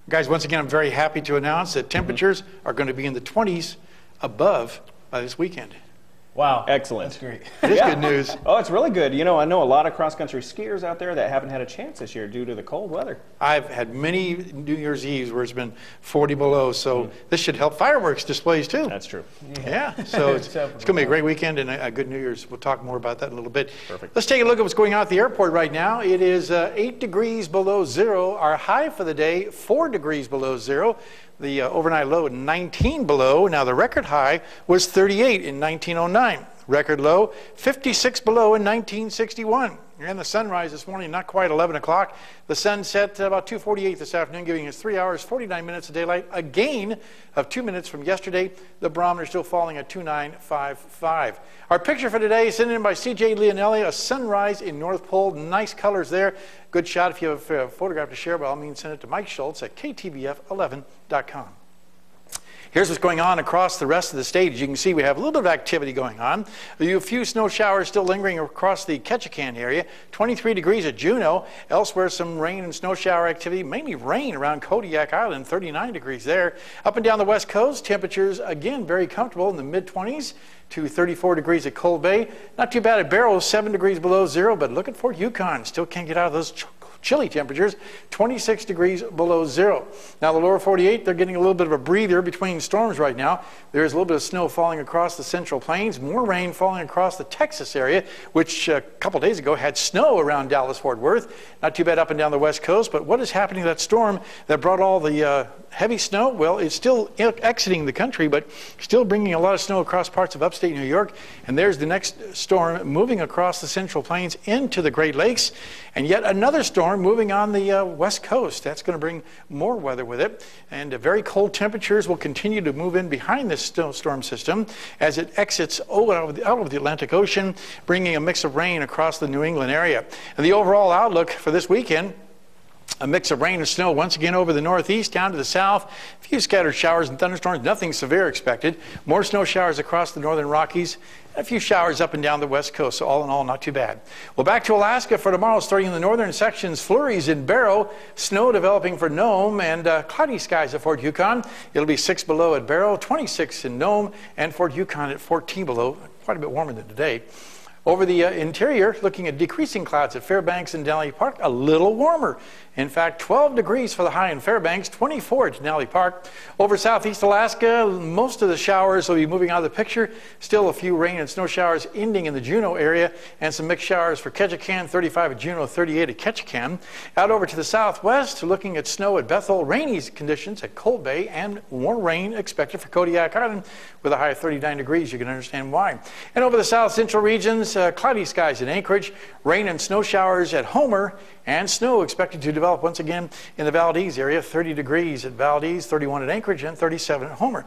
Guys, once again, I'm very happy to announce that temperatures are going to be in the 20s above by this weekend. Wow. Excellent. That's great. It is good news. Oh, it's really good. You know, I know a lot of cross-country skiers out there that haven't had a chance this year due to the cold weather. I've had many New Year's Eves where it's been 40 below, so this should help fireworks displays too. That's true. Yeah, so it's going to be a great weekend and a good New Year's. We'll talk more about that in a little bit. Perfect. Let's take a look at what's going on at the airport right now. It is 8 degrees below zero. Our high for the day, 4 degrees below zero. The overnight low, 19 below. Now the record high was 38 in 1909. Record low, 56 below in 1961. And the sunrise this morning, not quite 11 o'clock. The sun set about 2:48 this afternoon, giving us 3 hours, 49 minutes of daylight, a gain of 2 minutes from yesterday. The barometer still falling at 2955. Our picture for today is sent in by C.J. Leonelli, a sunrise in North Pole. Nice colors there. Good shot. If you have a photograph to share, by all means, send it to Mike Schultz at KTVF11.com. Here's what's going on across the rest of the state. As you can see, we have a little bit of activity going on. A few snow showers still lingering across the Ketchikan area. 23 degrees at Juneau. Elsewhere, some rain and snow shower activity, mainly rain around Kodiak Island, 39 degrees there. Up and down the west coast, temperatures, again, very comfortable in the mid-20s to 34 degrees at Cold Bay. Not too bad at Barrow, 7 degrees below zero, but look at Fort Yukon. Still can't get out of those chilly temperatures, 26 degrees below zero. Now the lower 48, they're getting a little bit of a breather between storms right now. There's a little bit of snow falling across the Central Plains, more rain falling across the Texas area, which a couple days ago had snow around Dallas-Fort Worth. Not too bad up and down the west coast, but what is happening to that storm that brought all the heavy snow? Well, it's still exiting the country, but still bringing a lot of snow across parts of upstate New York. And there's the next storm moving across the Central Plains into the Great Lakes. And yet another storm moving on the west coast. That's going to bring more weather with it. And very cold temperatures will continue to move in behind this storm system as it exits out of the Atlantic Ocean, bringing a mix of rain across the New England area. And the overall outlook for this weekend, a mix of rain and snow once again over the northeast, down to the south. A few scattered showers and thunderstorms, nothing severe expected. More snow showers across the northern Rockies. A few showers up and down the west coast, so all in all, not too bad. Well, back to Alaska for tomorrow, starting in the northern sections, flurries in Barrow, snow developing for Nome, and cloudy skies at Fort Yukon. It'll be 6 below at Barrow, 26 in Nome, and Fort Yukon at 14 below, quite a bit warmer than today. Over the interior, looking at decreasing clouds at Fairbanks and Denali Park, a little warmer. In fact, 12 degrees for the high in Fairbanks, 24 at Denali Park. Over southeast Alaska, most of the showers will be moving out of the picture. Still a few rain and snow showers ending in the Juneau area, and some mixed showers for Ketchikan, 35 at Juneau, 38 at Ketchikan. Out over to the southwest, looking at snow at Bethel, rainy conditions at Cold Bay, and more rain expected for Kodiak Island with a high of 39 degrees. You can understand why. And over the south central regions, cloudy skies in Anchorage, rain and snow showers at Homer, and snow expected to develop once again in the Valdez area, 30 degrees at Valdez, 31 at Anchorage, and 37 at Homer.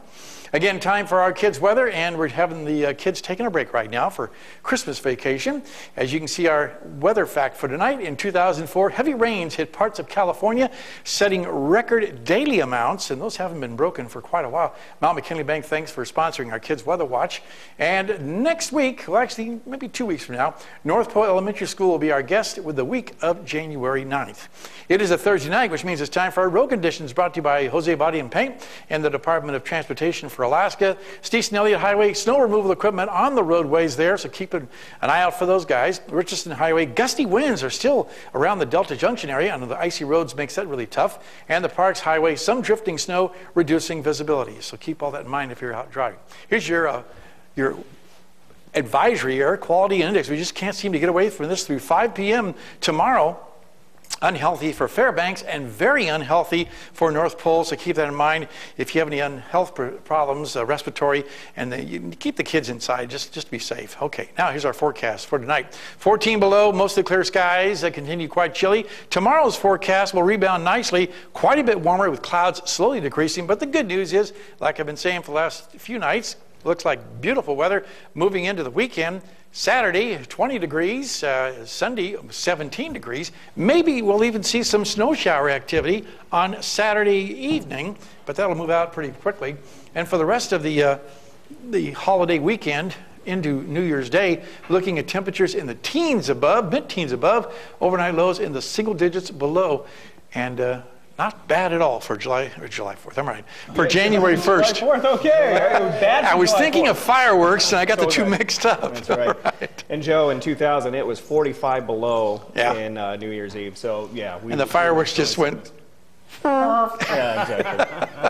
Again, time for our kids' weather, and we're having the kids taking a break right now for Christmas vacation. As you can see, our weather fact for tonight, in 2004, heavy rains hit parts of California, setting record daily amounts, and those haven't been broken for quite a while. Mount McKinley Bank, thanks for sponsoring our Kids Weather Watch. And next week, well, actually, maybe 2 weeks from now, North Pole Elementary School will be our guest with the week of January 9th. It is a Thursday night, which means it's time for our road conditions, brought to you by Jose Body and Paint and the Department of Transportation for Alaska. Station Elliott Highway, snow removal equipment on the roadways there, so keep an eye out for those guys. Richardson Highway, gusty winds are still around the Delta Junction area, and the icy roads makes that really tough. And the Parks Highway, some drifting snow, reducing visibility. So keep all that in mind if you're out driving. Here's your advisory air quality index. We just can't seem to get away from this through 5 p.m. tomorrow. Unhealthy for Fairbanks and very unhealthy for North Pole, so keep that in mind if you have any health problems, respiratory, and you keep the kids inside just to be safe. Okay, now here's our forecast for tonight. 14 below, mostly clear skies, continue quite chilly. Tomorrow's forecast will rebound nicely, quite a bit warmer with clouds slowly decreasing, but the good news is, like I've been saying for the last few nights, looks like beautiful weather moving into the weekend. Saturday, 20 degrees. Sunday, 17 degrees. Maybe we'll even see some snow shower activity on Saturday evening, but that'll move out pretty quickly. And for the rest of the holiday weekend into New Year's Day, looking at temperatures in the teens above, mid-teens above, overnight lows in the single digits below. And Not bad at all for July 4th. I'm right. For January 1st. July 4th, okay. Bad I was July thinking 4th. of fireworks, and I got the two Okay. mixed up. That's right. And Joe, in 2000, it was 45 below Yeah. in New Year's Eve. So yeah, And the fireworks just went. Yeah, exactly.